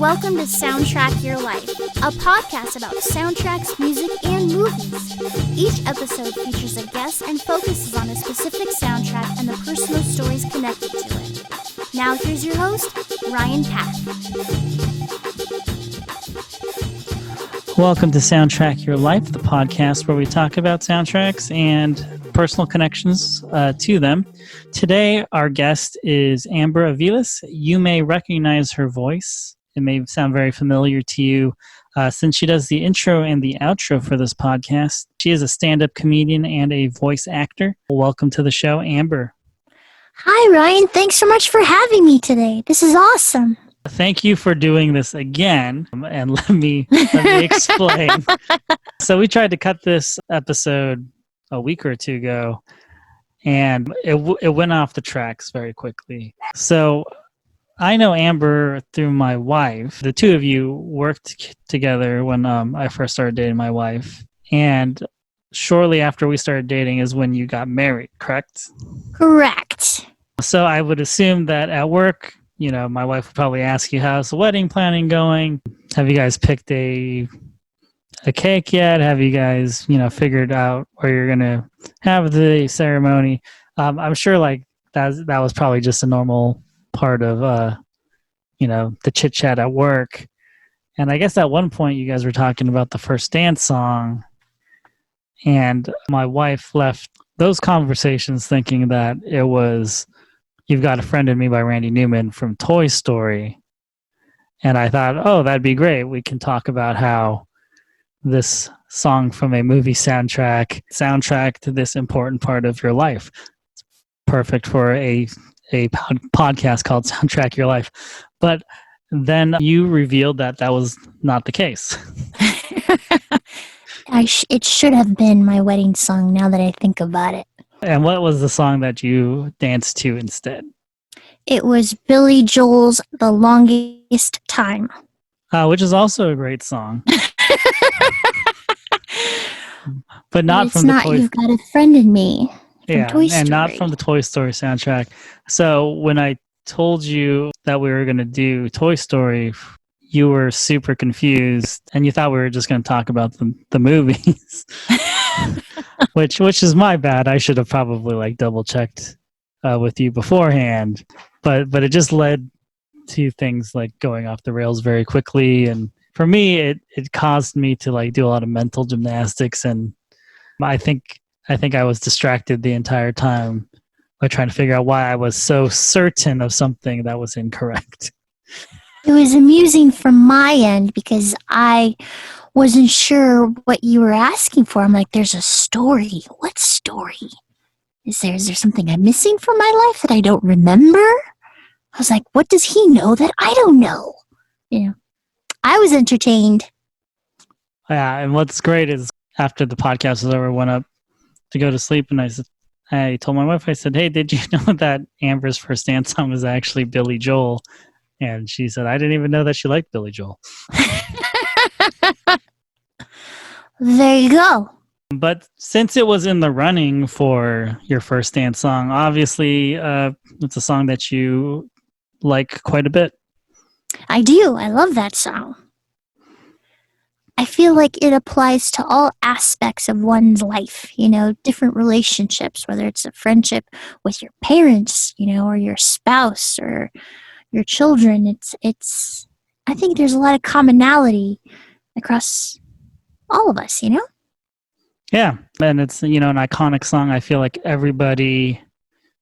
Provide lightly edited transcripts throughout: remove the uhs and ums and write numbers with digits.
Welcome to Soundtrack Your Life, a podcast about soundtracks, music, and movies. Each episode features a guest and focuses on a specific soundtrack and the personal stories connected to it. Now here's your host, Ryan Pack. Welcome to Soundtrack Your Life, the podcast where we talk about soundtracks and personal connections to them. Today, our guest is Amber Aviles. You may recognize her voice. It may sound very familiar to you since she does the intro and the outro for this podcast. She is a stand-up comedian and a voice actor. Welcome to the show, Amber. Hi, Ryan. Thanks so much for having me today. This is awesome. Thank you for doing this again, and let me explain. So we tried to cut this episode a week or two ago, and it went off the tracks very quickly. So I know Amber through my wife. The two of you worked together when I first started dating my wife, and shortly after we started dating is when you got married, correct? Correct. So I would assume that at work, you know, my wife would probably ask you, how's the wedding planning going? Have you guys picked a cake yet? Have you guys, figured out where you're going to have the ceremony? I'm sure like that was probably just a normal part of, the chit chat at work. And I guess at one point you guys were talking about the first dance song, and my wife left those conversations thinking that it was You've Got a Friend in Me by Randy Newman from Toy Story. And I thought, oh, that'd be great. We can talk about how this song from a movie soundtrack to this important part of your life. It's perfect for a podcast called Soundtrack Your Life. But then you revealed that was not the case. It should have been my wedding song now that I think about it. And what was the song that you danced to instead? It was Billy Joel's The Longest Time. Which is also a great song. But not from the Toy You've Got a Friend in Me. Yeah, Toy Story. And not from the Toy Story soundtrack. So when I told you that we were going to do Toy Story, you were super confused, and you thought we were just going to talk about the movies, which is my bad. I should have probably double checked with you beforehand, but it just led to things like going off the rails very quickly, and for me, it caused me to do a lot of mental gymnastics, and I think I was distracted the entire time by trying to figure out why I was so certain of something that was incorrect. It was amusing from my end because I wasn't sure what you were asking for. I'm like, there's a story. What story? Is there something I'm missing from my life that I don't remember? I was like, what does he know that I don't know? I was entertained. Yeah, and what's great is after the podcast was over, I went up to go to sleep, and I told my wife, I said, hey, did you know that Amber's first dance song was actually Billy Joel? And she said, I didn't even know that she liked Billy Joel. There you go. But since it was in the running for your first dance song, obviously it's a song that you like quite a bit. I do. I love that song. I feel like it applies to all aspects of one's life, different relationships, whether it's a friendship with your parents, or your spouse or your children. I think there's a lot of commonality across all of us, Yeah, and it's, an iconic song. I feel like everybody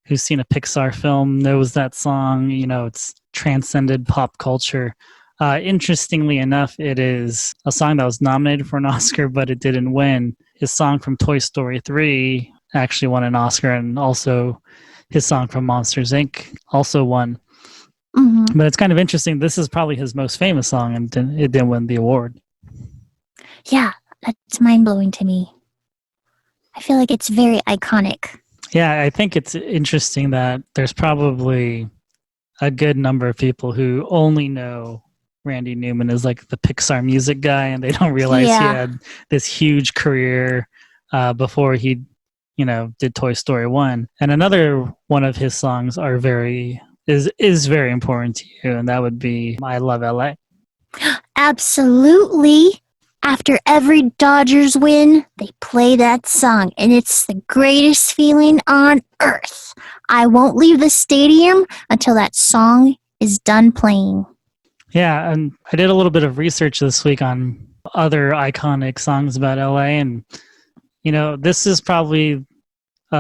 who's seen a Pixar film knows that song. It's transcended pop culture. Interestingly enough, it is a song that was nominated for an Oscar, but it didn't win. His song from Toy Story 3 actually won an Oscar, and also his song from Monsters, Inc. also won. Mm-hmm. But it's kind of interesting. This is probably his most famous song, and it didn't win the award. Yeah, that's mind-blowing to me. I feel like it's very iconic. Yeah, I think it's interesting that there's probably a good number of people who only know Randy Newman as the Pixar music guy, and they don't realize he had this huge career before he, did Toy Story 1. And another one of his songs is very important to you, and that would be I Love LA. Absolutely. After every Dodgers win, they play that song, and it's the greatest feeling on earth. I won't leave the stadium until that song is done playing. Yeah, and I did a little bit of research this week on other iconic songs about LA, and this is probably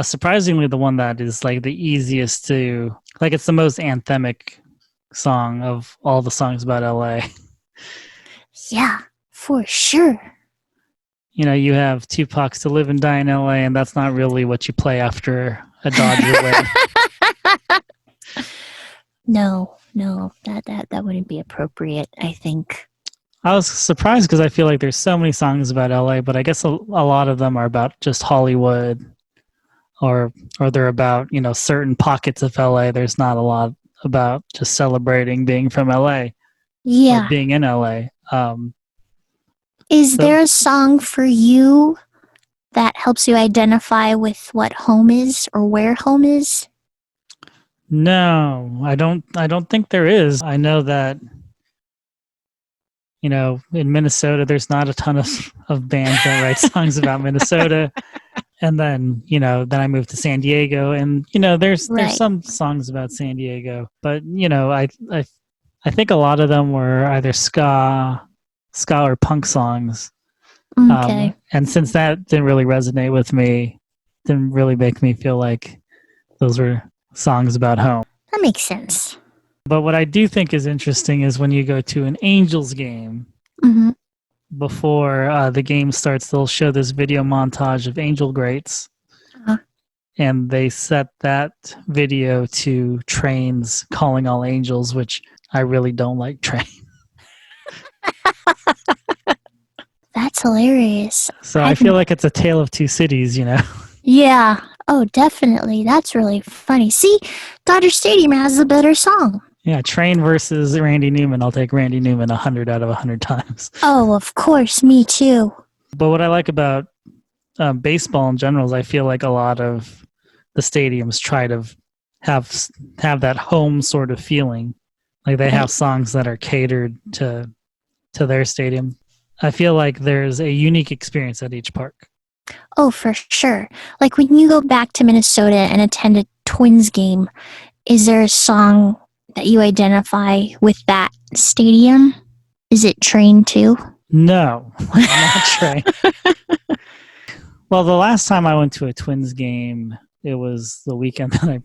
surprisingly the one that is like the easiest to like. It's the most anthemic song of all the songs about LA. Yeah, for sure. You have Tupac's "To Live and Die in LA," and that's not really what you play after a Dodger win. No, that wouldn't be appropriate, I think. I was surprised because I feel like there's so many songs about LA, but I guess a lot of them are about just Hollywood, or they're about certain pockets of LA. There's not a lot about just celebrating being from LA or Yeah. being in LA. Is there a song for you that helps you identify with what home is or where home is? No, I don't think there is. I know that in Minnesota there's not a ton of bands that write songs about Minnesota. And then then I moved to San Diego, and there's some songs about San Diego, but I think a lot of them were either ska or punk songs. Okay. And since that didn't really resonate with me, didn't really make me feel like those were songs about home. That makes sense. But what I do think is interesting is when you go to an Angels game, before the game starts, they'll show this video montage of Angel greats. And they set that video to Train's "Calling All Angels," which I really don't like Train. That's hilarious. So I feel like it's a tale of two cities, Yeah. Oh, definitely. That's really funny. See, Dodger Stadium has a better song. Yeah, Train versus Randy Newman. I'll take Randy Newman 100 out of 100 times. Oh, of course. Me too. But what I like about baseball in general is I feel like a lot of the stadiums try to have that home sort of feeling. Like they have songs that are catered to their stadium. I feel like there's a unique experience at each park. Oh, for sure. Like when you go back to Minnesota and attend a Twins game, is there a song that you identify with that stadium? Is it Train too? No, I'm not Train. Well, the last time I went to a Twins game, it was the weekend that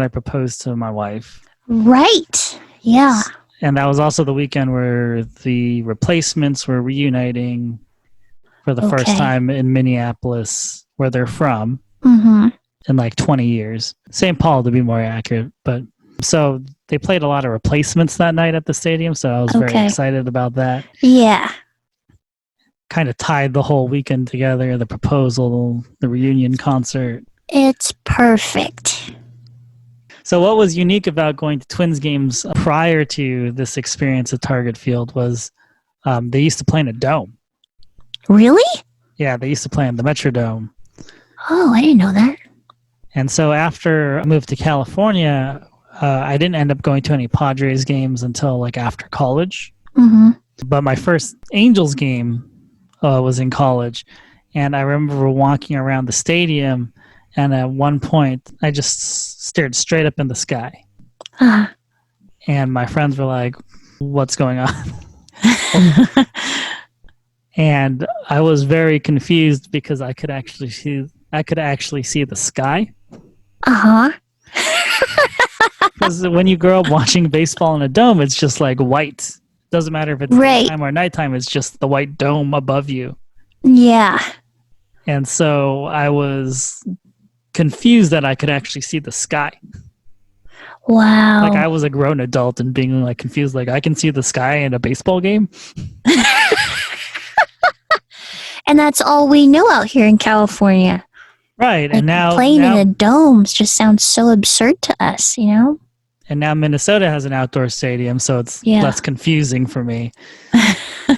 I proposed to my wife. Right. Yeah. And that was also the weekend where the Replacements were reuniting for the first time in Minneapolis, where they're from, in like 20 years. St. Paul, to be more accurate. But so they played a lot of Replacements that night at the stadium, so I was very excited about that. Yeah. Kind of tied the whole weekend together, the proposal, the reunion concert. It's perfect. So what was unique about going to Twins games prior to this experience at Target Field was they used to play in a dome. Really? Yeah, they used to play in the Metrodome. Oh, I didn't know that. And so after I moved to California, I didn't end up going to any Padres games until like after college. But my first Angels game was in college. And I remember walking around the stadium, and at one point, I just stared straight up in the sky. And my friends were like, "What's going on?" And I was very confused because I could actually see the sky. Because when you grow up watching baseball in a dome, it's just like white. Doesn't matter if it's daytime or nighttime, it's just the white dome above you. Yeah. And so I was confused that I could actually see the sky. Wow. Like I was a grown adult and being like confused, like I can see the sky in a baseball game. And that's all we know out here in California. Right. Like and now playing in a dome just sounds so absurd to us, And now Minnesota has an outdoor stadium, so it's less confusing for me.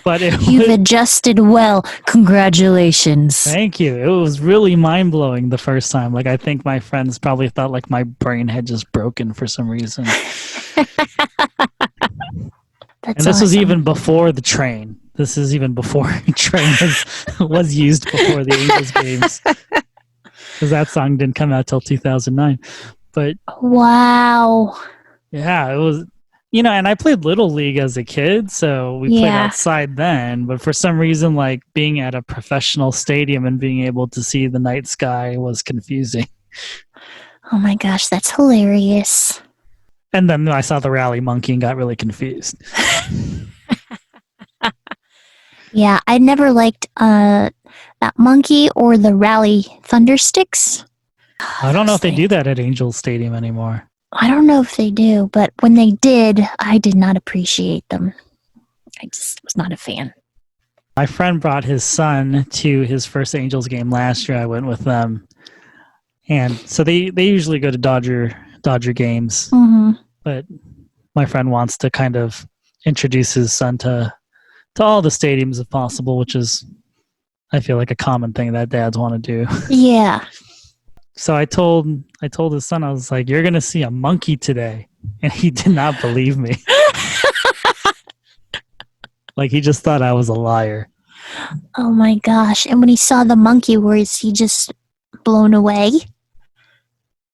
But you've adjusted well. Congratulations. Thank you. It was really mind-blowing the first time. Like I think my friends probably thought like my brain had just broken for some reason. That's And this was awesome. even before the train. This is even before train was used before the Angels games, because that song didn't come out till 2009. But Wow. yeah, it was, and I played Little League as a kid, so we played Yeah. outside then. But for some reason, like being at a professional stadium and being able to see the night sky was confusing. Oh my gosh, that's hilarious. And then I saw the rally monkey and got really confused. Yeah, I never liked that monkey or the rally thunder sticks. I don't know if they do that at Angels Stadium anymore. I don't know if they do, but when they did, I did not appreciate them. I just was not a fan. My friend brought his son to his first Angels game last year. I went with them. And so they usually go to Dodger games. Mm-hmm. But my friend wants to kind of introduce his son to all the stadiums if possible, which is, I feel like, a common thing that dads want to do. Yeah. So I told his son, I was like, "You're gonna see a monkey today," and he did not believe me. Like, he just thought I was a liar. Oh my gosh! And when he saw the monkey, was he just blown away?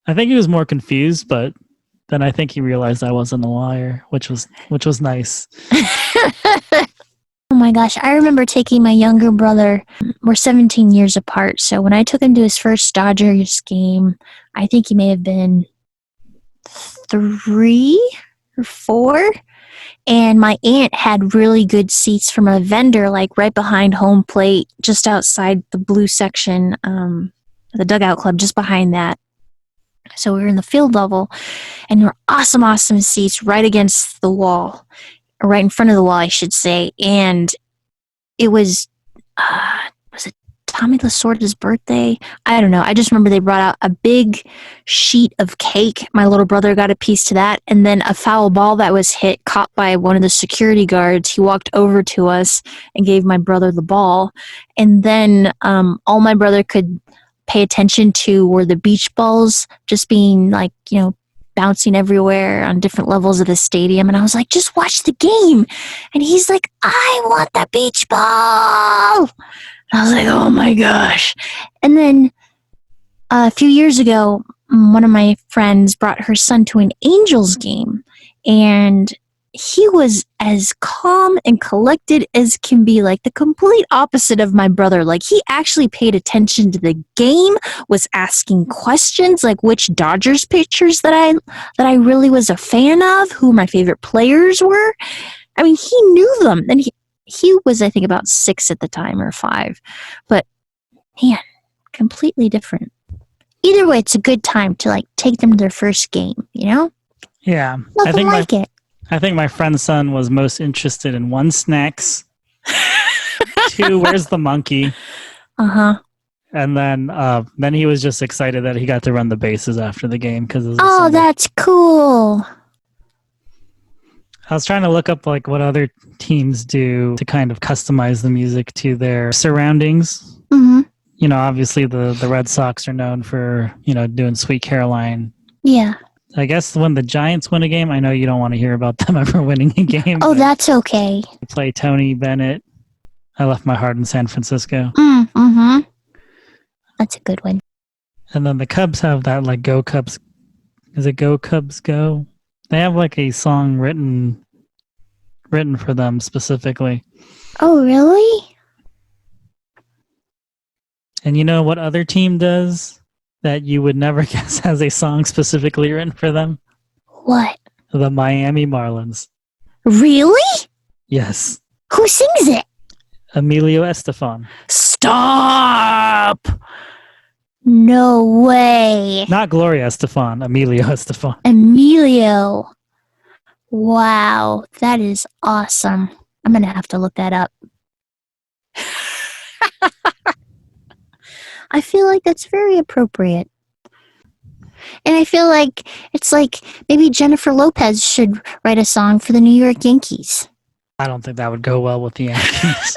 I think he was more confused, but then I think he realized I wasn't a liar, which was nice. Oh my gosh, I remember taking my younger brother. We're 17 years apart, so when I took him to his first Dodgers game, I think he may have been 3 or 4. And my aunt had really good seats from a vendor, like right behind home plate, just outside the blue section, the dugout club, just behind that. So we were in the field level, and there were awesome seats right against the wall. Right in front of the wall, I should say, and it was it Tommy Lasorda's birthday? I don't know. I just remember they brought out a big sheet of cake. My little brother got a piece to that, and then a foul ball that was hit, caught by one of the security guards. He walked over to us and gave my brother the ball, and then all my brother could pay attention to were the beach balls just being bouncing everywhere on different levels of the stadium. And I was like, just watch the game. And he's like, I want the beach ball. And I was like, oh my gosh. And then a few years ago, one of my friends brought her son to an Angels game. And he was as calm and collected as can be, like the complete opposite of my brother. Like, he actually paid attention to the game, was asking questions like which Dodgers pitchers that I really was a fan of, who my favorite players were. I mean, he knew them. And he was, I think, about 6 at the time, or 5. But man, completely different. Either way, it's a good time to take them to their first game, Yeah. Nothing like it. I think my friend's son was most interested in 1, snacks, 2, where's the monkey? Uh-huh. And then he was just excited that he got to run the bases after the game because that's cool. I was trying to look up what other teams do to kind of customize the music to their surroundings. Mm-hmm. Obviously the Red Sox are known for doing Sweet Caroline. Yeah. I guess when the Giants win a game, I know you don't want to hear about them ever winning a game. Oh, that's okay. Play Tony Bennett. I left my heart in San Francisco. Mm-hmm. That's a good one. And then the Cubs have that Go Cubs. Is it Go Cubs Go? They have a song written for them specifically. Oh, really? And you know what other team does that you would never guess has a song specifically written for them? What? The Miami Marlins. Really? Yes. Who sings it? Emilio Estefan. Stop! No way. Not Gloria Estefan, Emilio Estefan. Emilio. Wow, that is awesome. I'm going to have to look that up. I feel like that's very appropriate. And I feel like it's maybe Jennifer Lopez should write a song for the New York Yankees. I don't think that would go well with the Yankees.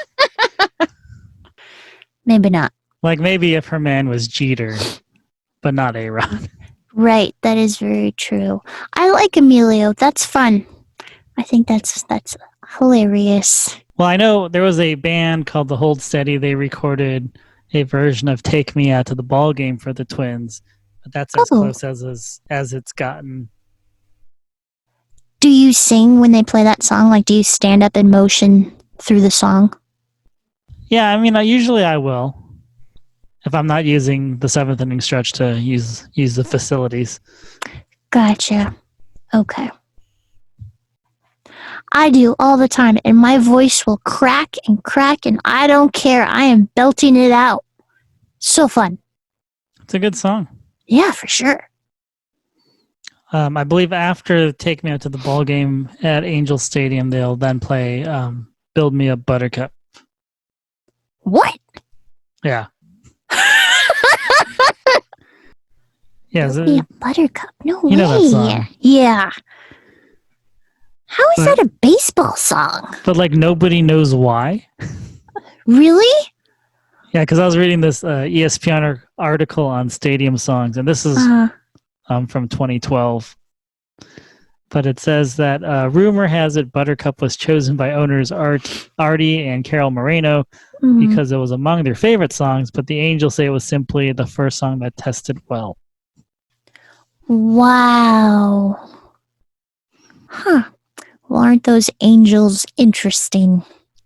Maybe not. Maybe if her man was Jeter, but not A-Rod. Right, that is very true. I like Emilio. That's fun. I think that's Hilarious. Well, I know there was a band called the Hold Steady. They recorded a version of "Take Me Out to the Ball Game" for the Twins, but that's as Oh, close as it's gotten. do you sing when they play that song? Like, do you stand up in motion through the song? Yeah, I mean, usually I will if I'm not using the seventh inning stretch to use the facilities. Gotcha. Okay. I do all the time, and my voice will crack, and I don't care. I am belting it out. So fun. It's a good song. Yeah, for sure. I believe after "Take Me Out to the Ball Game" at Angel Stadium, they'll then play "Build Me a Buttercup." What? Yeah. Yeah, Build me a buttercup. No way. you know that song. Yeah. How is that a baseball song? But like nobody knows why. Really? Yeah, because I was reading this ESPN article on stadium songs, and this is from 2012. But it says that rumor has it Buttercup was chosen by owners Artie and Carol Moreno because it was among their favorite songs, but the Angels say it was simply the first song that tested well. Wow. Huh. Well, aren't those Angels interesting?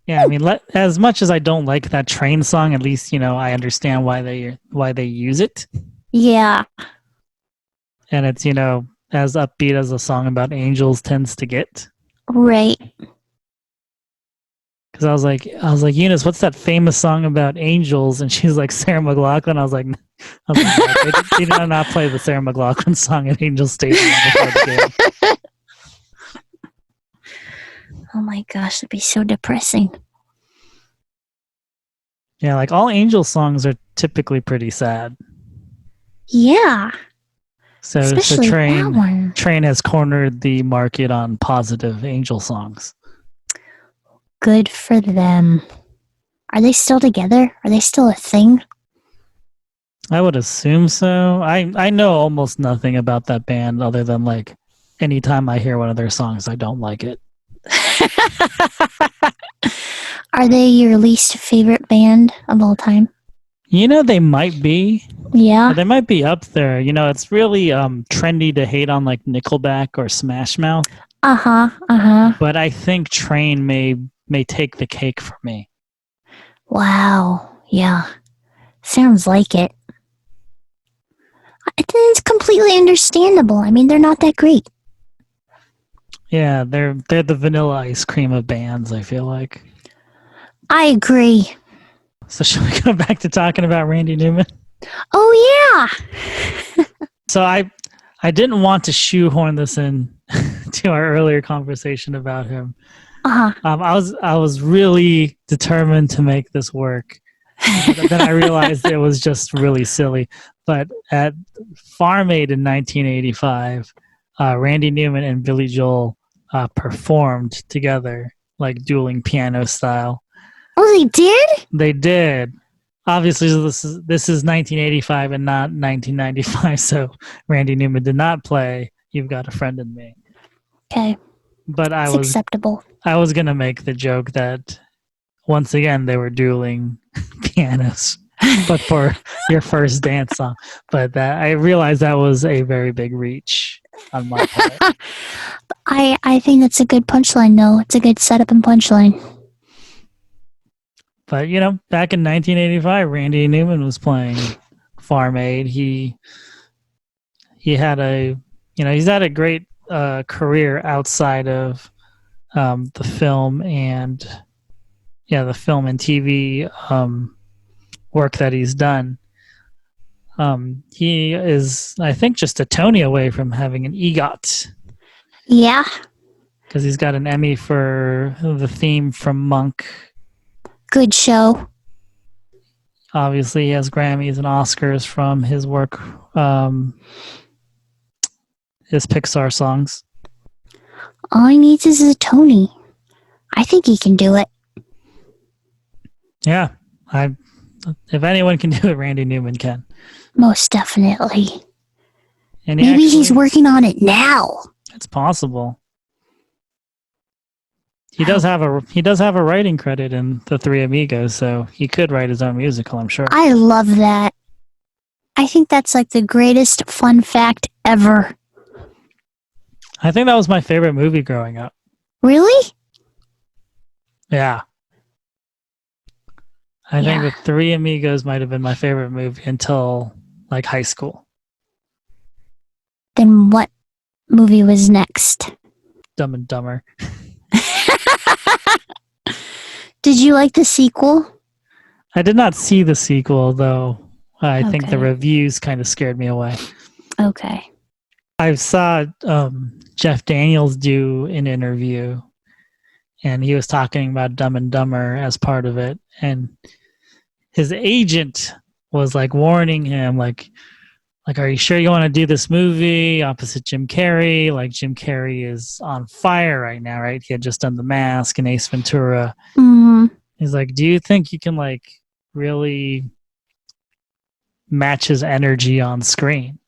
Yeah, I mean, as much as I don't like that Train song, at least I understand why they use it. Yeah. And it's as upbeat as a song about angels tends to get. Right. Because I was like, Eunice, what's that famous song about angels? And she's like, Sarah McLachlan. I was like, they did not play the Sarah McLachlan song at Angel Stadium before the game. Oh my gosh, that'd be so depressing. Yeah, like all angel songs are typically pretty sad. Yeah. So especially that one. Train has cornered the market on positive angel songs. Good for them. Are they still together? Are they still a thing? I would assume so. I know almost nothing about that band other than like anytime I hear one of their songs, I don't like it. Are they your least favorite band of all time? They might be. Yeah. They might be up there. It's really trendy to hate on like Nickelback or Smash Mouth. But I think Train may take the cake for me. Wow. Yeah. Sounds like it. It's completely understandable. I mean, they're not that great. Yeah, they're the vanilla ice cream of bands, I feel like. I agree. So should we go back to talking about Randy Newman? Oh yeah. So I didn't want to shoehorn this in to our earlier conversation about him. I was really determined to make this work. But then I realized it was just really silly. But at Farm Aid in 1985, Randy Newman and Billy Joel performed together, like dueling piano style. Oh, they did? They did. Obviously, this is 1985 and not 1995, so Randy Newman did not play "You've Got a Friend in Me." Okay, but it's acceptable. I was gonna make the joke that once again they were dueling pianos, but for your first dance song. But I realized that was a very big reach on my part. I think that's a good punchline, though. It's a good setup and punchline. But back in 1985, Randy Newman was playing Farm Aid. He had he's had a great career outside of the film and TV work that he's done. He is, I think, just a Tony away from having an EGOT. Yeah. Because he's got an Emmy for the theme from Monk. Good show. Obviously, he has Grammys and Oscars from his work, his Pixar songs. All he needs is a Tony. I think he can do it. Yeah. If anyone can do it, Randy Newman can. Most definitely. And maybe he's working on it now. It's possible. He does have a writing credit in The Three Amigos, so he could write his own musical, I'm sure. I love that. I think that's like the greatest fun fact ever. I think that was my favorite movie growing up. Really? Yeah. I think Yeah. The Three Amigos might have been my favorite movie until like high school. Then what movie was next? Dumb and Dumber. Did you like the sequel? I did not see the sequel, though. I think the Okay. reviews kind of scared me away. Okay. I saw Jeff Daniels do an interview, and he was talking about Dumb and Dumber as part of it, and his agent was like warning him, like, are you sure you want to do this movie opposite Jim Carrey? Like, Jim Carrey is on fire right now, right? He had just done The Mask and Ace Ventura. Mm, He's like, do you think you can like really match his energy on screen?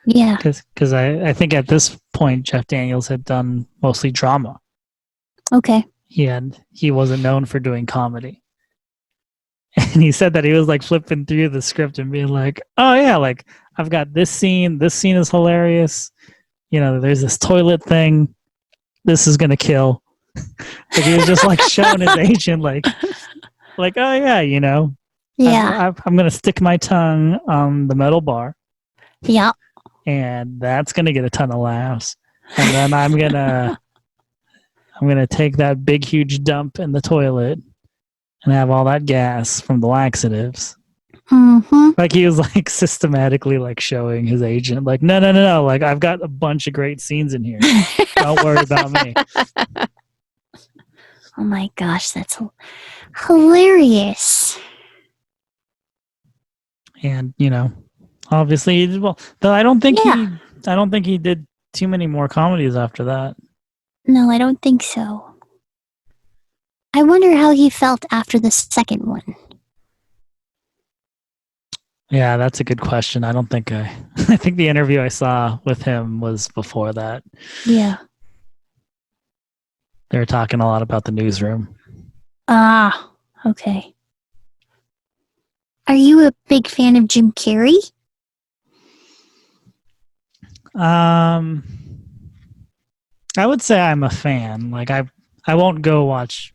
yeah. Because I think at this point Jeff Daniels had done mostly drama. Okay. He wasn't known for doing comedy. And he said that he was like flipping through the script and being like, oh yeah, like I've got this scene is hilarious. You know, there's this toilet thing. This is gonna kill. Like he was just like showing his agent like, oh yeah, you know, Yeah. I'm gonna stick my tongue on the metal bar, Yeah. and that's gonna get a ton of laughs. And then I'm gonna take that big huge dump in the toilet and have all that gas from the laxatives. Mm-hmm. Like he was like systematically like showing his agent, like, no, like I've got a bunch of great scenes in here. Don't worry about me. Oh my gosh, that's hilarious. And you know, obviously he did well. Though I don't think he did too many more comedies after that. No, I don't think so. I wonder how he felt after the second one. Yeah, that's a good question. I don't think I think the interview I saw with him was before that. Yeah. They were talking a lot about the newsroom. Ah, okay. Are you a big fan of Jim Carrey? I would say I'm a fan. Like I won't go watch.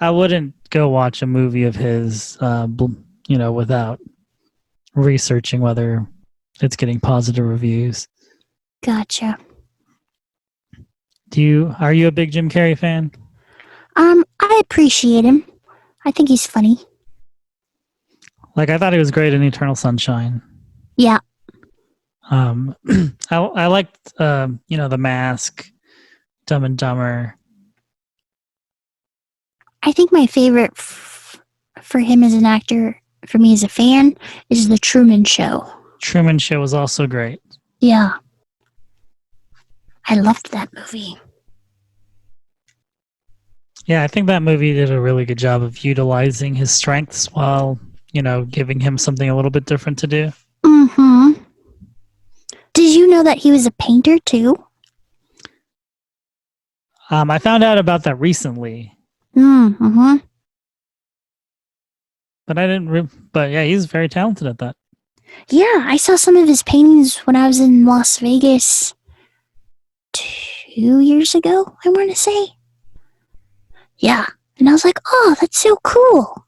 I wouldn't go watch a movie of his, you know, without researching whether it's getting positive reviews. Gotcha. Are you a big Jim Carrey fan? I appreciate him. I think he's funny. Like I thought he was great in Eternal Sunshine. Yeah. I liked you know, The Mask, Dumb and Dumber. I think my favorite for him as an actor, for me as a fan, is The Truman Show. Truman Show was also great. Yeah. I loved that movie. Yeah, I think that movie did a really good job of utilizing his strengths while, you know, giving him something a little bit different to do. Mm-hmm. Did you know that he was a painter too? I found out about that recently, Mm-hmm. but I didn't. But yeah, he's very talented at that. Yeah, I saw some of his paintings when I was in Las Vegas 2 years ago, I want to say. Yeah, and I was like, oh, that's so cool.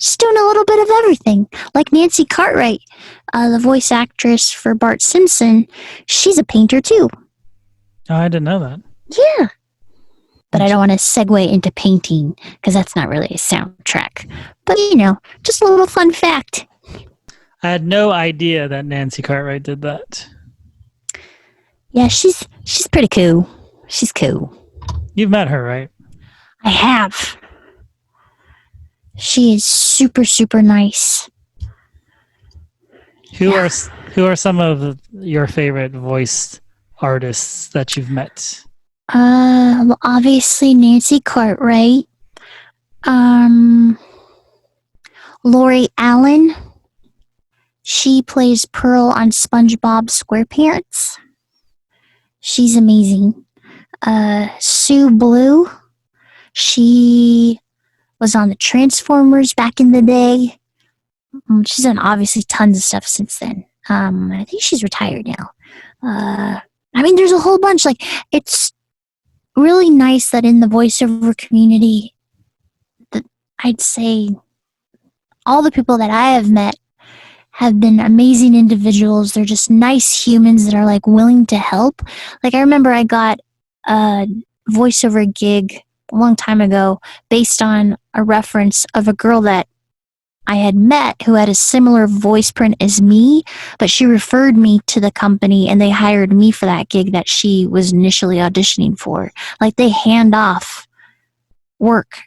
Just doing a little bit of everything. Like Nancy Cartwright, the voice actress for Bart Simpson, she's a painter too. Oh, I didn't know that. Yeah. But I don't want to segue into painting because that's not really a soundtrack. But, you know, just a little fun fact. I had no idea that Nancy Cartwright did that. Yeah, she's pretty cool. She's cool. You've met her, right? I have. She is super, super nice. Who are some of your favorite voice artists that you've met? Well, obviously Nancy Cartwright. Lori Allen. She plays Pearl on SpongeBob SquarePants. She's amazing. Sue Blue. She was on the Transformers back in the day. She's done obviously tons of stuff since then. I think she's retired now. I mean, there's a whole bunch. Like, it's really nice that in the voiceover community, that I'd say all the people that I have met have been amazing individuals. They're just nice humans that are like willing to help. Like, I remember I got a voiceover gig a long time ago based on a reference of a girl that I had met who had a similar voice print as me, but she referred me to the company and they hired me for that gig that she was initially auditioning for. Like, they hand off work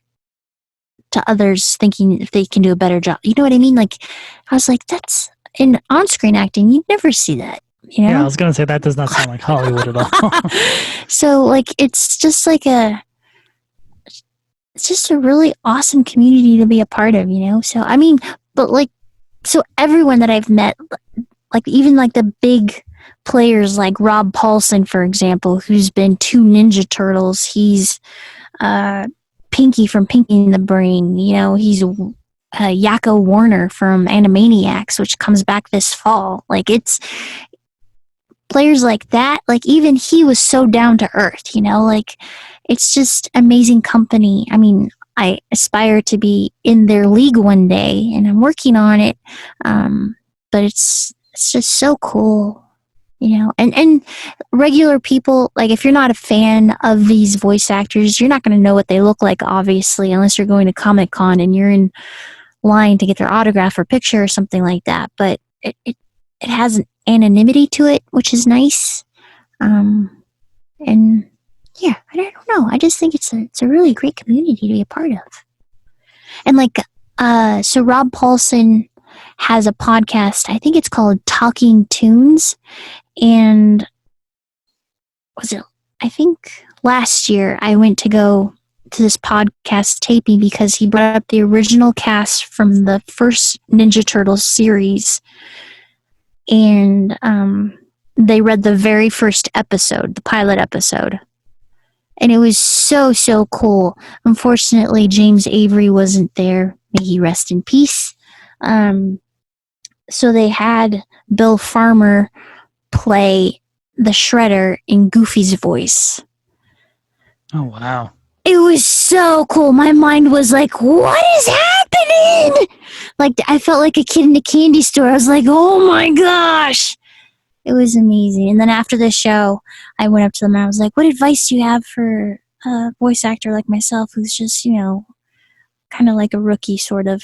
to others thinking if they can do a better job. You know what I mean? Like, I was like, that's in on-screen acting, you never see that. You know? Yeah, I was going to say that does not sound like Hollywood at all. So, like, it's just a really awesome community to be a part of, you know? So, I mean, but like, so everyone that I've met, like, even like the big players like Rob Paulsen, for example, who's been 2 Ninja Turtles. He's Pinky from Pinky and the Brain. You know, he's Yakko Warner from Animaniacs, which comes back this fall. Like, it's players like that. Like, even he was so down to earth, you know? Like, it's just amazing company. I mean, I aspire to be in their league one day, and I'm working on it. But it's just so cool, you know. And regular people, like, if you're not a fan of these voice actors, you're not going to know what they look like, obviously, unless you're going to Comic-Con and you're in line to get their autograph or picture or something like that. But it has an anonymity to it, which is nice. And yeah, I don't know. I just think it's a really great community to be a part of. And like, so Rob Paulsen has a podcast. I think it's called Talking Tunes. And I think last year I went to go to this podcast taping because he brought up the original cast from the first Ninja Turtles series. And they read the very first episode, the pilot episode. And it was so, so cool. Unfortunately, James Avery wasn't there. May he rest in peace. So they had Bill Farmer play the Shredder in Goofy's voice. Oh, wow. It was so cool. My mind was like, what is happening? Like, I felt like a kid in a candy store. I was like, oh my gosh. It was amazing. And then after the show, I went up to them and I was like, what advice do you have for a voice actor like myself who's just, you know, kind of like a rookie sort of?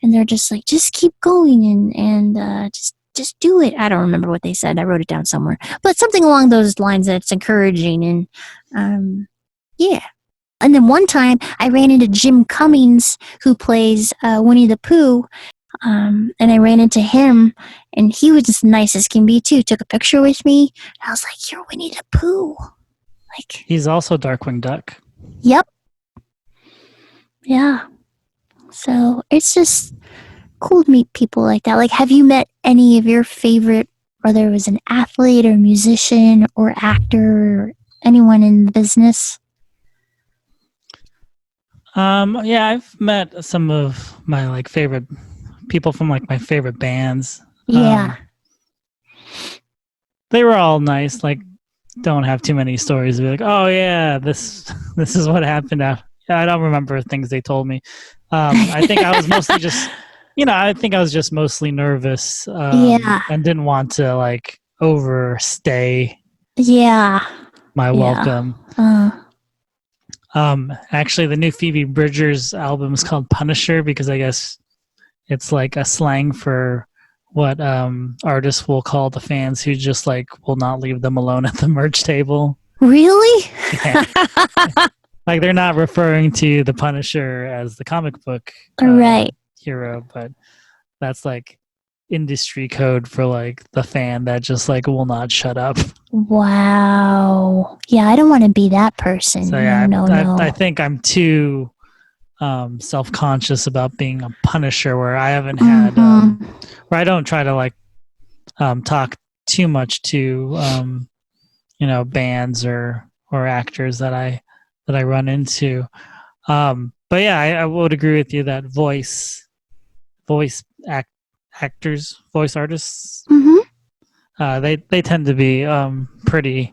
And they're just like, just keep going and just do it. I don't remember what they said. I wrote it down somewhere. But something along those lines that's encouraging. And yeah. And then one time I ran into Jim Cummings, who plays Winnie the Pooh. And I ran into him, and he was as nice as can be too. Took a picture with me. And I was like, "You're Winnie the Pooh." Like, he's also Darkwing Duck. Yep. Yeah. So it's just cool to meet people like that. Like, have you met any of your favorite, whether it was an athlete or musician or actor or anyone in the business? Yeah, I've met some of my like favorite people from like my favorite bands. Yeah. They were all nice. Like, don't have too many stories to be like, oh yeah, this is what happened. I don't remember things they told me. I think I was mostly just, mostly nervous. Yeah. And didn't want to like overstay. Yeah. My welcome. Actually, the new Phoebe Bridgers album is called Punisher because I guess it's like a slang for what artists will call the fans who just like will not leave them alone at the merch table. Really? Yeah. Like, they're not referring to the Punisher as the comic book Right. hero, but that's like industry code for like the fan that just like will not shut up. Wow. Yeah, I don't want to be that person. So yeah, No. I think I'm too self-conscious about being a Punisher, where I haven't had where I don't try to like talk too much to bands or or actors that I run into. But yeah, I would agree with you that actors, voice artists, Mm-hmm. they tend to be pretty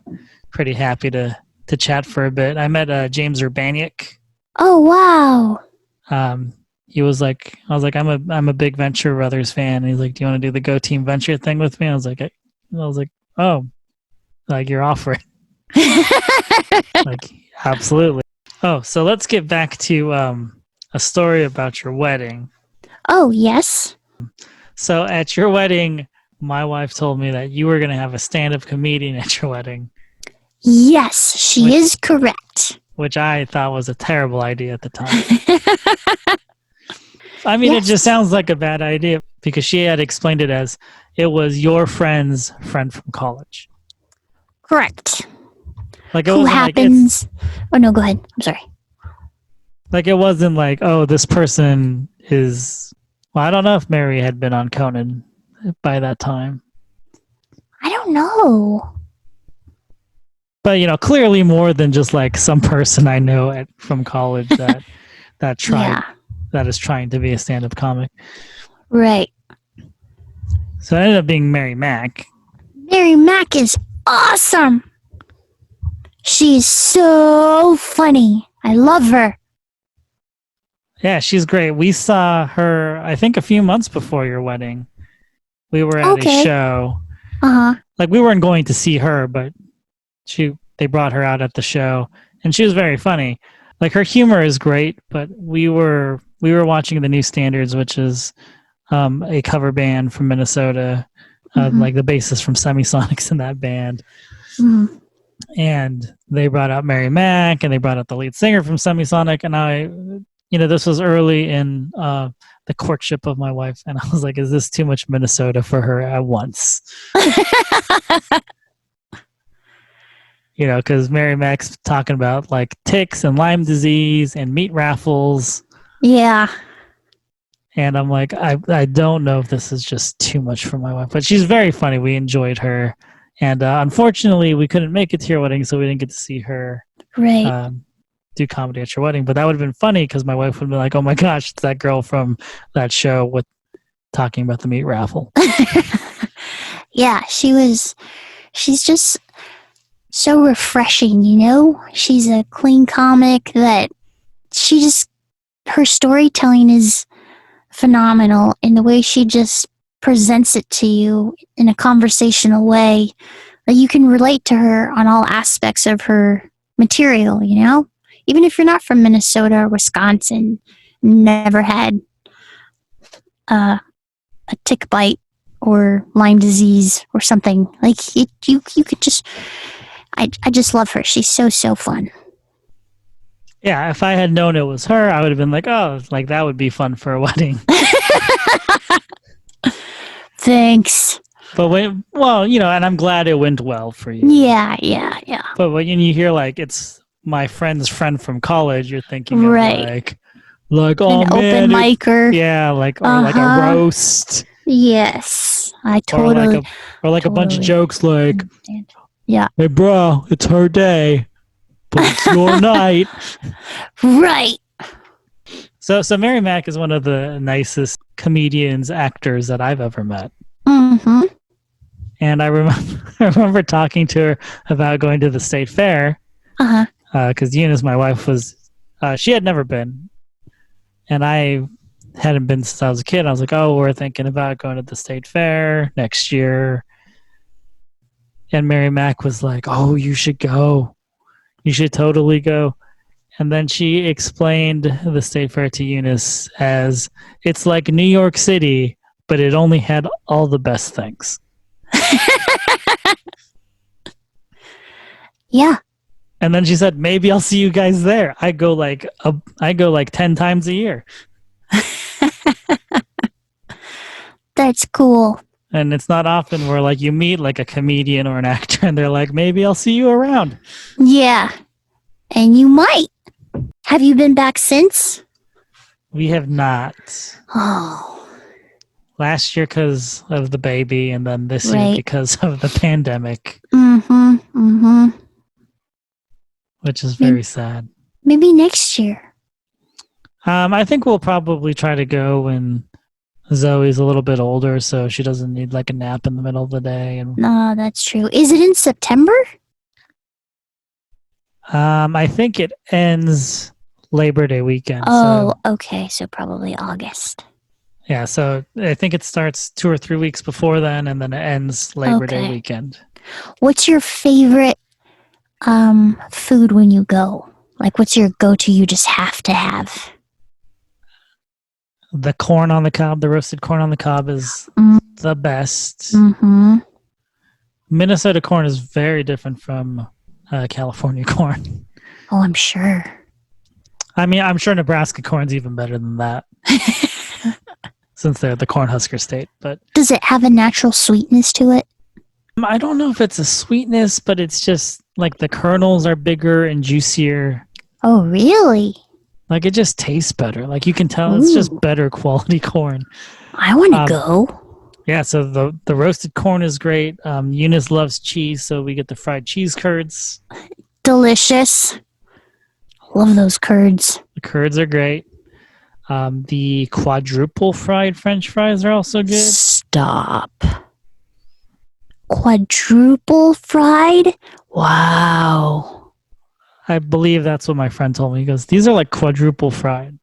happy to chat for a bit. I met James Urbaniak. Oh, wow. He was like, I was like, I'm a big Venture Brothers fan. And he's like, do you want to do the Go Team Venture thing with me? I was like, oh, like you're offering, like absolutely. Oh, so let's get back to a story about your wedding. Oh, yes. So at your wedding, my wife told me that you were going to have a stand-up comedian at your wedding, Yes, she which, is correct. which I thought was a terrible idea at the time. I mean, It just Yes. sounds like a bad idea because she had explained it as it was your friend's friend from college. Correct. Like it Who wasn't like it's happens? Oh, no, go ahead. I'm sorry. like it wasn't like, oh, this person is. Well, I don't know if Mary had been on Conan by that time, I don't know. but clearly more than just like some person I know from college that tried Yeah, that is trying to be a stand-up comic. right. So it ended up being Mary Mack. Mary Mack is awesome. She's so funny. I love her. Yeah, she's great. We saw her, I think, a few months before your wedding. We were at a show. Uh-huh. Like we weren't going to see her, but they brought her out at the show, and she was very funny. Like her humor is great, but we were watching the New Standards, which is a cover band from Minnesota, like the bassist from Semisonics in that band. Mm-hmm. And they brought out Mary Mack, and they brought out the lead singer from Semisonic, and this was early in the courtship of my wife, and I was like, is this too much Minnesota for her at once? Because Mary Mack's talking about like ticks and Lyme disease and meat raffles. Yeah. And I'm like, I don't know if this is just too much for my wife, but she's very funny. We enjoyed her. And unfortunately, we couldn't make it to your wedding, so we didn't get to see her do comedy at your wedding. But that would have been funny because my wife would have been like, oh my gosh, it's that girl from that show with talking about the meat raffle. Yeah, she's just so refreshing, She's a clean comic that her storytelling is phenomenal, and the way she just presents it to you in a conversational way that you can relate to her on all aspects of her material, Even if you're not from Minnesota or Wisconsin, never had a tick bite or Lyme disease or something. Like you could just I just love her. She's so fun. Yeah, if I had known it was her, I would have been like, oh, like that would be fun for a wedding. Thanks. But and I'm glad it went well for you. Yeah. But when you hear like it's my friend's friend from college, you're thinking right. of like oh an man, open micer. Yeah, like a roast. Yes, I totally. Or like a bunch of jokes like, yeah, hey bro, it's her day, but it's your night. Right. So Mary Mack is one of the nicest comedians, actors that I've ever met. Mm-hmm. And I remember talking to her about going to the state fair. Uh-huh. Because Eunice, my wife, she had never been, and I hadn't been since I was a kid. I was like, oh, we're thinking about going to the state fair next year. And Mary Mack was like, oh, you should go. You should totally go. And then she explained the state fair to Eunice as it's like New York City, but it only had all the best things. Yeah. And then she said, maybe I'll see you guys there. I go like 10 times a year. That's cool. And it's not often where like you meet like a comedian or an actor and they're like, maybe I'll see you around. Yeah. And you might. Have you been back since? We have not. Oh. Last year because of the baby, and then this year because of the pandemic. Mm-hmm. Mm-hmm. which is Maybe, very sad. maybe next year. I think we'll probably try to go when Zoe's a little bit older, so she doesn't need like a nap in the middle of the day. And No, that's true. Is it in September? I think it ends Labor Day weekend. Oh, So okay. So probably August. yeah, so I think it starts 2 or 3 weeks before then, and then it ends Labor Day Okay. weekend. What's your favorite food when you go? Like, what's your go-to you just have to have? The corn on the cob, the roasted corn on the cob is the best. Mm-hmm. Minnesota corn is very different from California corn. Oh, I'm sure. I mean, I'm sure Nebraska corn's even better than that since they're the Cornhusker state. But Does it have a natural sweetness to it? I don't know if it's a sweetness, but it's just like the kernels are bigger and juicier. Oh, really? Like it just tastes better. Like you can tell it's just better quality corn. I want to go. Yeah, so the roasted corn is great. Eunice loves cheese, so we get the fried cheese curds. Delicious. Love those curds. The curds are great. The quadruple fried French fries are also good. Stop. Quadruple fried? Wow. I believe that's what my friend told me. He goes, "These are like quadruple fried."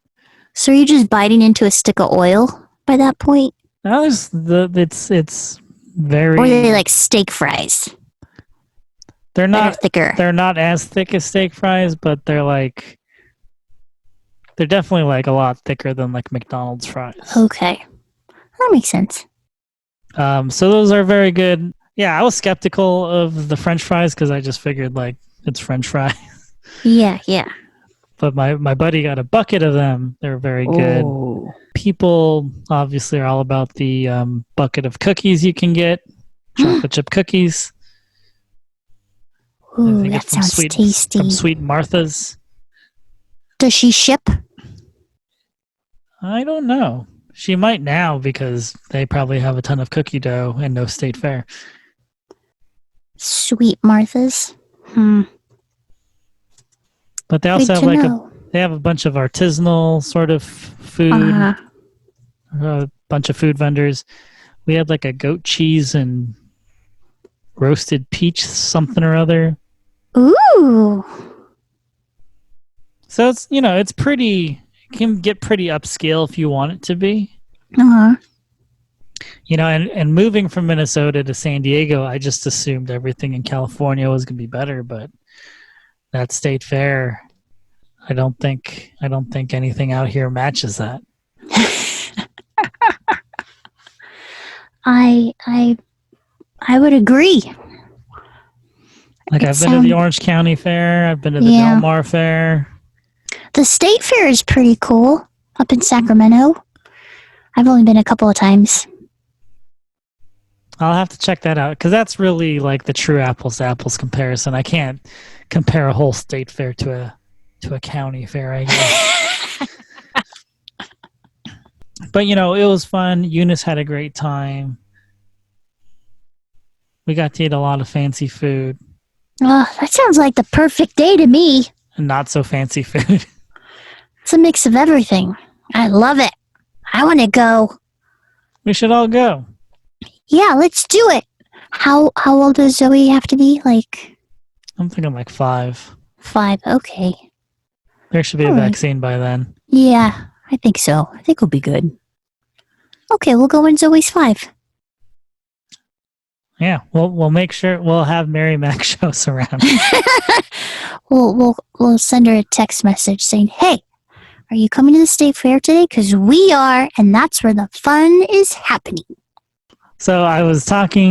So are you just biting into a stick of oil by that point? Now it's very. Or are they like steak fries? They're That not are thicker. They're not as thick as steak fries, but they're definitely like a lot thicker than like McDonald's fries. Okay. That makes sense. So those are very good. Yeah, I was skeptical of the French fries because I just figured like it's French fries. Yeah. But my buddy got a bucket of them. They're very good. Oh. People obviously are all about the bucket of cookies you can get, chocolate chip cookies. Ooh, that sounds tasty. From Sweet Martha's. Does she ship? I don't know. She might now because they probably have a ton of cookie dough and no state fair. Sweet Martha's. But they also have a bunch of artisanal sort of food. A bunch of food vendors. We had like a goat cheese and roasted peach something or other. Ooh. So it's pretty. It can get pretty upscale if you want it to be. And moving from Minnesota to San Diego, I just assumed everything in California was going to be better, but that state fair, I don't think anything out here matches that. I would agree. Like I've been to the Orange County Fair, I've been to the Del Mar Fair. The state fair is pretty cool up in Sacramento. I've only been a couple of times. I'll have to check that out because that's really like the true apples to apples comparison. I can't compare a whole state fair to a county fair, I guess. But it was fun. Eunice had a great time. We got to eat a lot of fancy food. That sounds like the perfect day to me. And not so fancy food. It's a mix of everything. I love it. I want to go. We should all go. Yeah, let's do it. How old does Zoe have to be? Like, I'm thinking like 5. 5. Okay. There should be a vaccine by then. Yeah, I think so. I think we'll be good. Okay, we'll go when Zoe's 5. Yeah, we'll make sure we'll have Mary Mack show us around. We'll send her a text message saying, "Hey, are you coming to the state fair today? Because we are, and that's where the fun is happening." So I emailed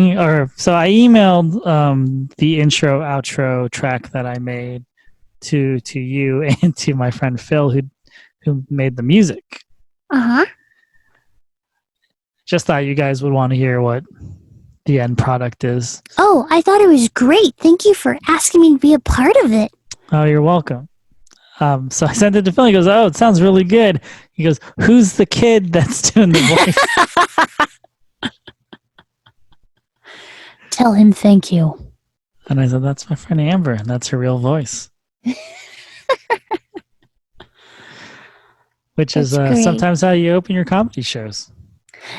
the intro outro track that I made to you and to my friend Phil who made the music. Just thought you guys would want to hear what the end product is. Oh, I thought it was great. Thank you for asking me to be a part of it. Oh, you're welcome. So I sent it to Phil. He goes, "Oh, it sounds really good." He goes, "Who's the kid that's doing the voice?" Tell him thank you. And I said, "That's my friend Amber, and that's her real voice." Which That's is great. sometimes how you open your comedy shows.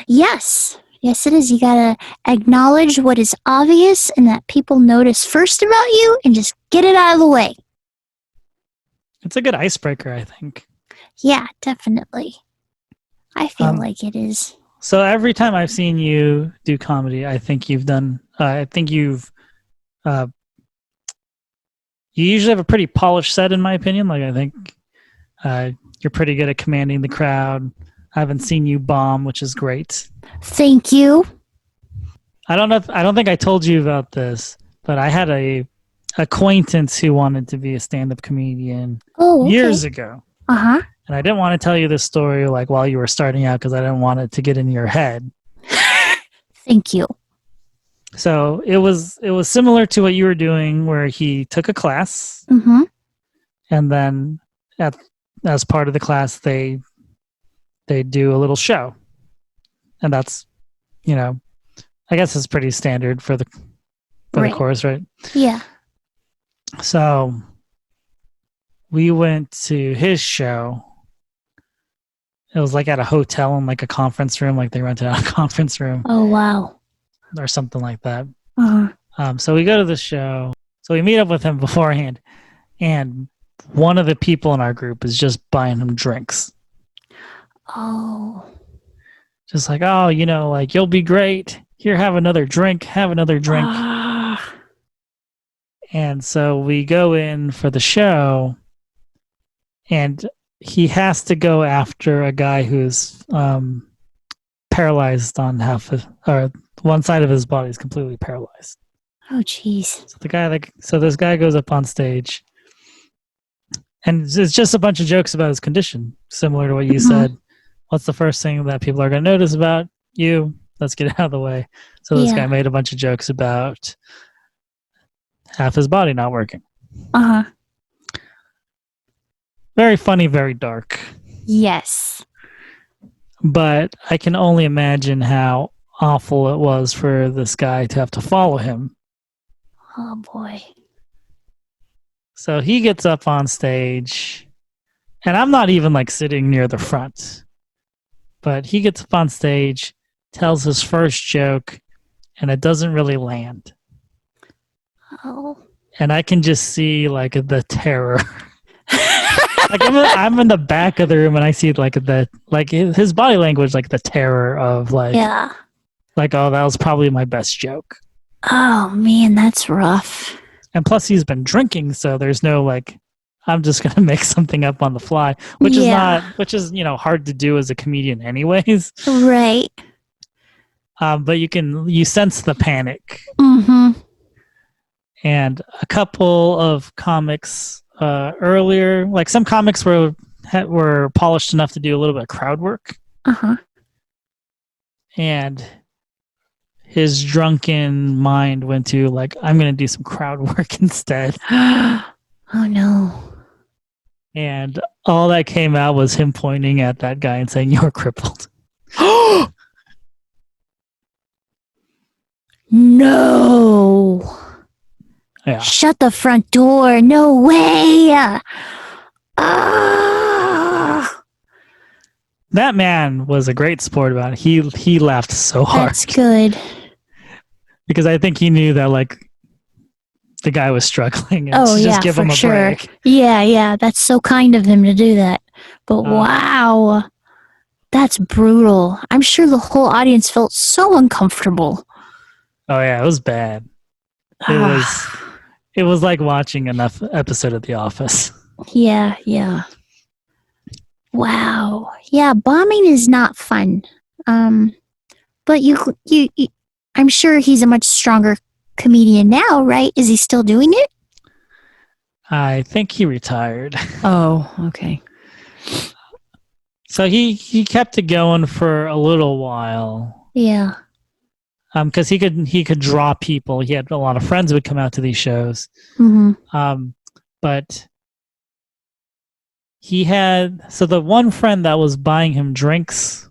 Yes. Yes, it is. You gotta acknowledge what is obvious and that people notice first about you and just get it out of the way. It's a good icebreaker, I think. Yeah, definitely. I feel like it is. So every time I've seen you do comedy, I think you've done. You usually have a pretty polished set, in my opinion. Like I think you're pretty good at commanding the crowd. I haven't seen you bomb, which is great. Thank you. I don't think I told you about this, but I had a acquaintance who wanted to be a stand-up comedian years ago. Uh-huh. And I didn't want to tell you this story like while you were starting out because I didn't want it to get in your head. Thank you. So it was similar to what you were doing, where he took a class, and then as part of the class they do a little show, and that's I guess it's pretty standard for the course, right? Yeah. So we went to his show. It was like at a hotel in like a conference room, like they rented out a conference room. Oh wow. Or something like that. Uh-huh. So we go to the show. So we meet up with him beforehand, and one of the people in our group is just buying him drinks. Oh. Just like, oh, like you'll be great. Here, have another drink. Have another drink. And so we go in for the show, and he has to go after a guy who's paralyzed on or one side of his body is completely paralyzed. Oh, jeez. So this guy goes up on stage, and it's just a bunch of jokes about his condition, similar to what you said. What's the first thing that people are going to notice about you? Let's get it out of the way. So this guy made a bunch of jokes about half his body not working. Uh-huh. Very funny, very dark. Yes. But I can only imagine how awful it was for this guy to have to follow him. Oh, boy. So he gets up on stage, and I'm not even like sitting near the front, but he gets up on stage, tells his first joke, and it doesn't really land. Oh. And I can just see like the terror. Like I'm in the back of the room, and I see like his body language, like the terror of like, like, oh, that was probably my best joke. Oh man, that's rough. And plus he's been drinking, so there's no like, I'm just going to make something up on the fly, which is hard to do as a comedian anyways. Right. But you sense the panic. And a couple of comics earlier, like some comics were polished enough to do a little bit of crowd work. And his drunken mind went to like, I'm going to do some crowd work instead. Oh no. And all that came out was him pointing at that guy and saying, "You're crippled." No. Yeah. Shut the front door. No way. That man was a great sport about it. He laughed so hard. That's good. Because I think he knew that like the guy was struggling, and just give him a break. Yeah, that's so kind of him to do that. But wow, that's brutal. I'm sure the whole audience felt so uncomfortable. Oh yeah, it was bad. It was like watching enough episode of The Office. Yeah. Wow. Yeah, bombing is not fun. But you I'm sure he's a much stronger comedian now, right? Is he still doing it? I think he retired. Oh, okay. So he kept it going for a little while. Yeah. Because he could draw people. He had a lot of friends who would come out to these shows. But he had the one friend that was buying him drinks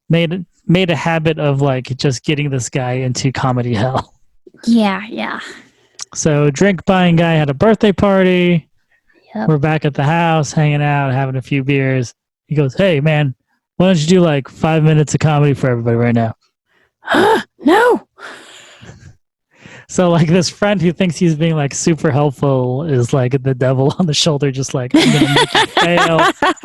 made a habit of like just getting this guy into comedy hell. Yeah. So drink buying guy had a birthday party, Yep. We're back at the house, hanging out, having a few beers. He goes, "Hey, man, why don't you do like 5 minutes of comedy for everybody right now?" No. So like this friend who thinks he's being like super helpful is like the devil on the shoulder, just like, I'm gonna make you fail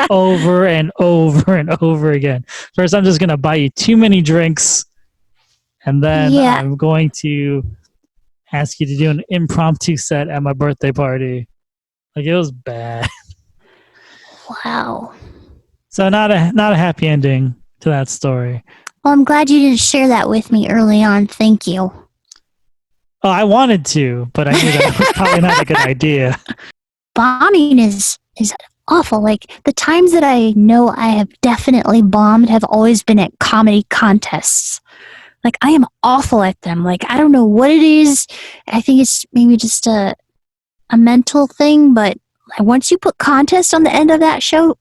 over and over and over again. First, I'm just gonna buy you too many drinks, and then Yeah. I'm going to ask you to do an impromptu set at my birthday party. Like, it was bad. Wow. So not a happy ending to that story. Well, I'm glad you didn't share that with me early on. Thank you. Oh, I wanted to, but I knew that was probably not a good idea. Bombing is awful. Like the times that I know I have definitely bombed have always been at comedy contests. Like I am awful at them. Like I don't know what it is. I think it's maybe just a mental thing, but once you put contest on the end of that show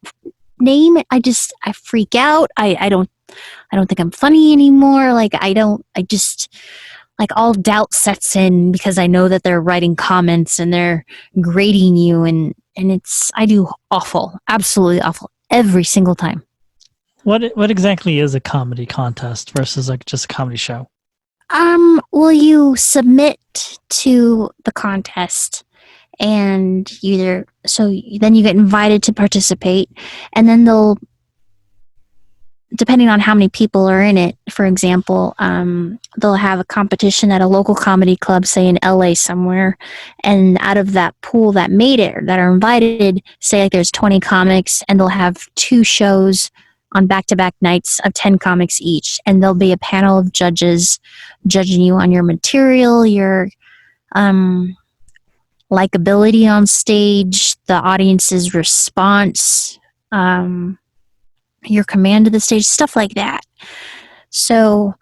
name, I freak out. I don't think I'm funny anymore. Like like all doubt sets in because I know that they're writing comments and they're grading you and I do awful, absolutely awful every single time. What exactly is a comedy contest versus like just a comedy show? Well, you submit to the contest and then you get invited to participate, and then depending on how many people are in it, for example, they'll have a competition at a local comedy club, say in LA somewhere, and out of that pool that made it, that are invited, say like there's 20 comics, and they'll have 2 shows on back-to-back nights of 10 comics each, and there'll be a panel of judges judging you on your material, your likability on stage, the audience's response, your command of the stage, stuff like that. So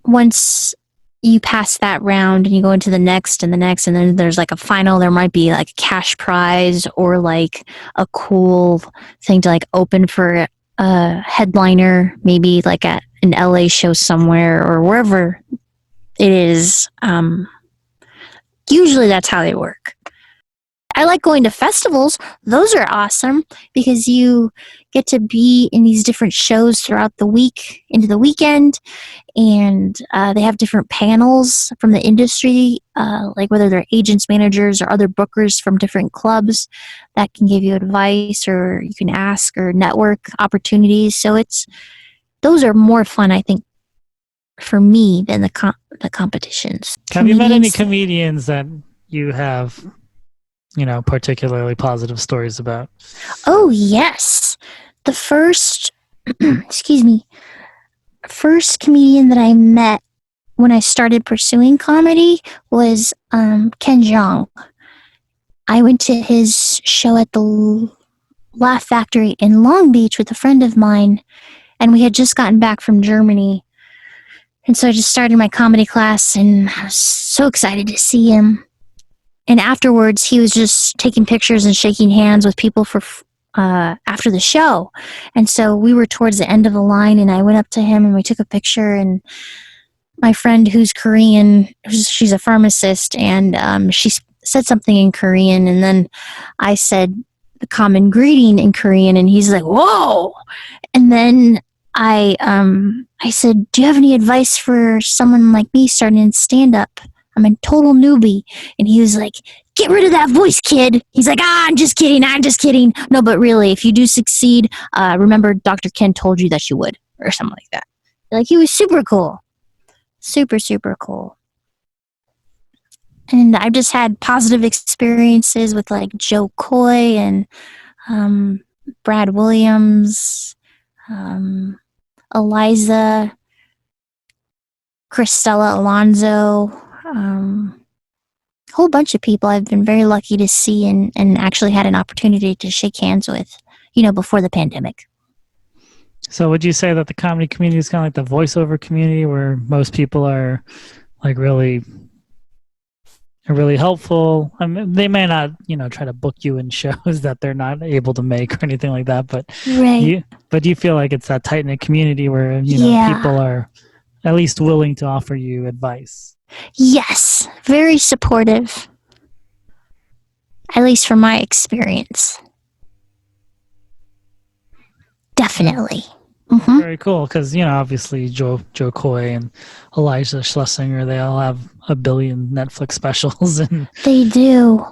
once you pass that round and you go into the next and the next, and then there's like a final, there might be like a cash prize or like a cool thing to like open for a headliner, maybe like at an LA show somewhere or wherever it is. Usually that's how they work. I like going to festivals. Those are awesome because you get to be in these different shows throughout the week into the weekend, and they have different panels from the industry, like whether they're agents, managers, or other bookers from different clubs that can give you advice, or you can ask, or network opportunities. So those are more fun, I think, for me than the competitions. Have you met any comedians that you have, particularly positive stories about? Oh, yes. The first, first comedian that I met when I started pursuing comedy was Ken Jeong. I went to his show at the Laugh Factory in Long Beach with a friend of mine, and we had just gotten back from Germany. And so I just started my comedy class, and I was so excited to see him. And afterwards, he was just taking pictures and shaking hands with people for after the show. And so we were towards the end of the line, and I went up to him, and we took a picture. And my friend, who's Korean, she's a pharmacist, and she said something in Korean, and then I said the common greeting in Korean, and he's like, "Whoa!" And then I said, "Do you have any advice for someone like me starting in stand-up? I'm a total newbie." And he was like, "Get rid of that voice, kid." He's like, I'm just kidding. No, but really, if you do succeed, remember Dr. Ken told you that you would," or something like that. Like, he was super cool. Super, super cool. And I've just had positive experiences with like Joe Coy and Brad Williams, Iliza, Cristela Alonso, a whole bunch of people I've been very lucky to see and actually had an opportunity to shake hands with, before the pandemic. So would you say that the comedy community is kind of like the voiceover community, where most people are like really helpful? I mean, they may not, try to book you in shows that they're not able to make or anything like that, but Right. do you feel like it's that tight-knit community where, people are at least willing to offer you advice? Yes. Very supportive. at least from my experience. Definitely. Mm-hmm. Very cool, because obviously Joe Coy and Iliza Shlesinger, they all have a billion Netflix specials, and They do.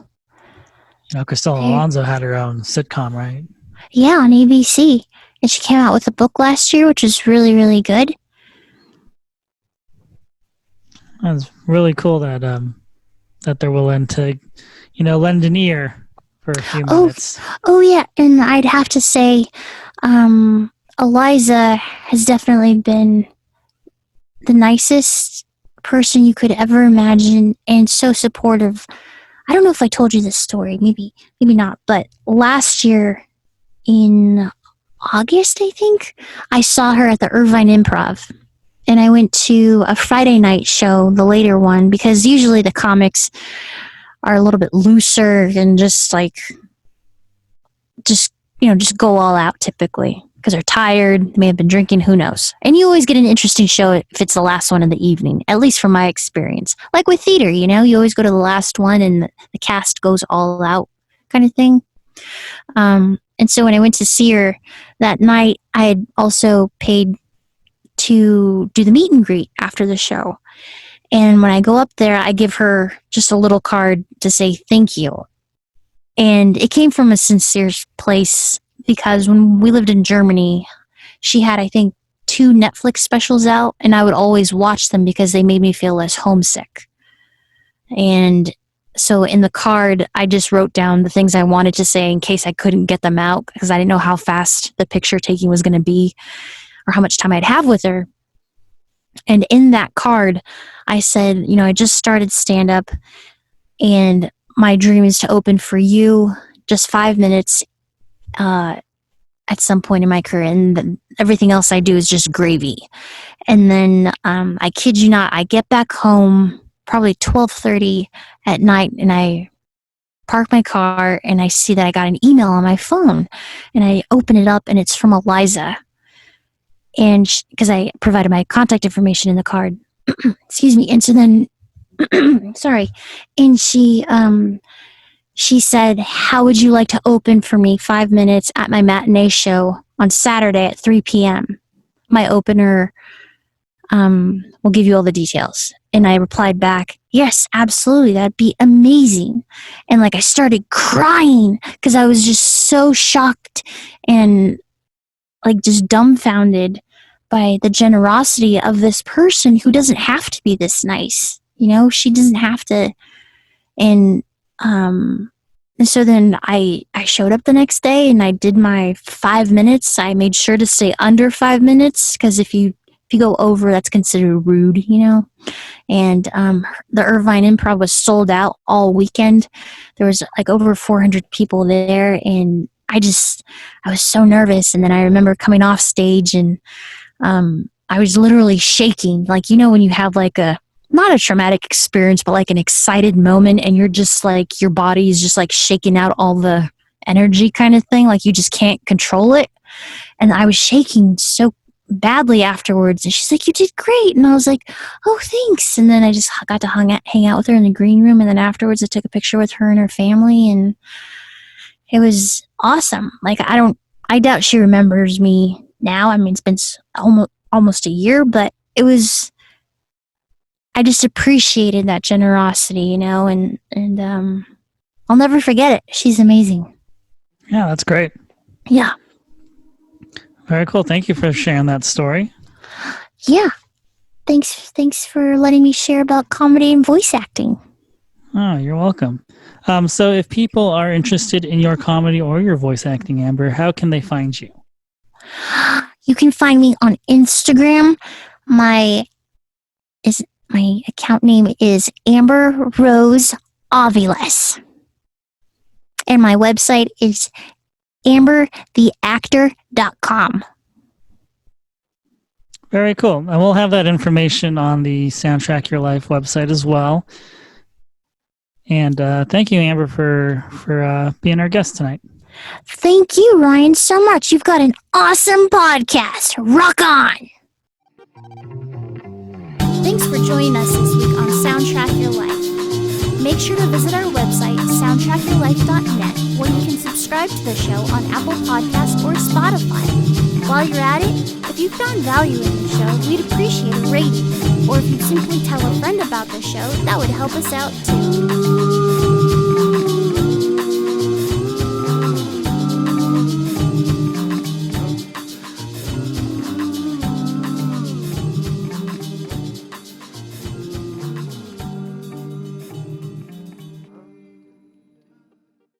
Cristela Alonso had her own sitcom, right? Yeah, on ABC, and she came out with a book last year, which is really, really good. It's really cool that they're willing to, lend an ear for a few minutes. Oh yeah, and I'd have to say, Iliza has definitely been the nicest person you could ever imagine, and so supportive. I don't know if I told you this story, maybe not, but last year in August, I think, I saw her at the Irvine Improv. And I went to a Friday night show, the later one, because usually the comics are a little bit looser and just go all out typically because they're tired, they may have been drinking, who knows. And you always get an interesting show if it's the last one of the evening, at least from my experience. Like with theater, you always go to the last one and the cast goes all out kind of thing. And so when I went to see her that night, I had also paid to do the meet and greet after the show. And when I go up there, I give her just a little card to say thank you. And it came from a sincere place because when we lived in Germany, she had, I think, 2 Netflix specials out, and I would always watch them because they made me feel less homesick. And so in the card, I just wrote down the things I wanted to say in case I couldn't get them out because I didn't know how fast the picture taking was going to be or how much time I'd have with her. And in that card, I said, I just started stand-up, and my dream is to open for you just 5 minutes at some point in my career, and everything else I do is just gravy. And then I kid you not, I get back home probably 12:30 at night, and I park my car, and I see that I got an email on my phone, and I open it up, and it's from Iliza. And because I provided my contact information in the card, excuse me. And so then, sorry. And she said, how would you like to open for me 5 minutes at my matinee show on Saturday at 3 p.m.? My opener will give you all the details. And I replied back, yes, absolutely. That'd be amazing. And I started crying because I was just so shocked and just dumbfounded by the generosity of this person who doesn't have to be this nice. She doesn't have to. And so then I showed up the next day and I did my 5 minutes. I made sure to stay under 5 minutes because if you go over, that's considered rude, And the Irvine Improv was sold out all weekend. There was over 400 people there, and I was so nervous. And then I remember coming off stage and I was literally shaking. When you have not a traumatic experience, but an excited moment, and you're just your body is just shaking out all the energy kind of thing. You just can't control it. And I was shaking so badly afterwards. And she's like, you did great. And I was like, oh, thanks. And then I just got to hang out with her in the green room. And then afterwards I took a picture with her and her family. And it was awesome. I doubt she remembers me now. I mean, it's been almost a year, but I just appreciated that generosity, and I'll never forget it. She's amazing. Yeah, that's great. Yeah. Very cool. Thank you for sharing that story. Yeah. Thanks for letting me share about comedy and voice acting. Oh, you're welcome. So if people are interested in your comedy or your voice acting, Amber, how can they find you? You can find me on Instagram. My account name is Amber Rose Aviles. And my website is ambertheactor.com. Very cool. And we'll have that information on the Soundtrack Your Life website as well. And thank you, Amber, for being our guest tonight. Thank you, Ryan, so much. You've got an awesome podcast. Rock on! Thanks for joining us this week on Soundtrack Your Life. Make sure to visit our website, soundtrackyourlife.net, where you can subscribe to the show on Apple Podcasts or Spotify. While you're at it, if you found value in the show, we'd appreciate a rating. Or if you'd simply tell a friend about the show, that would help us out too.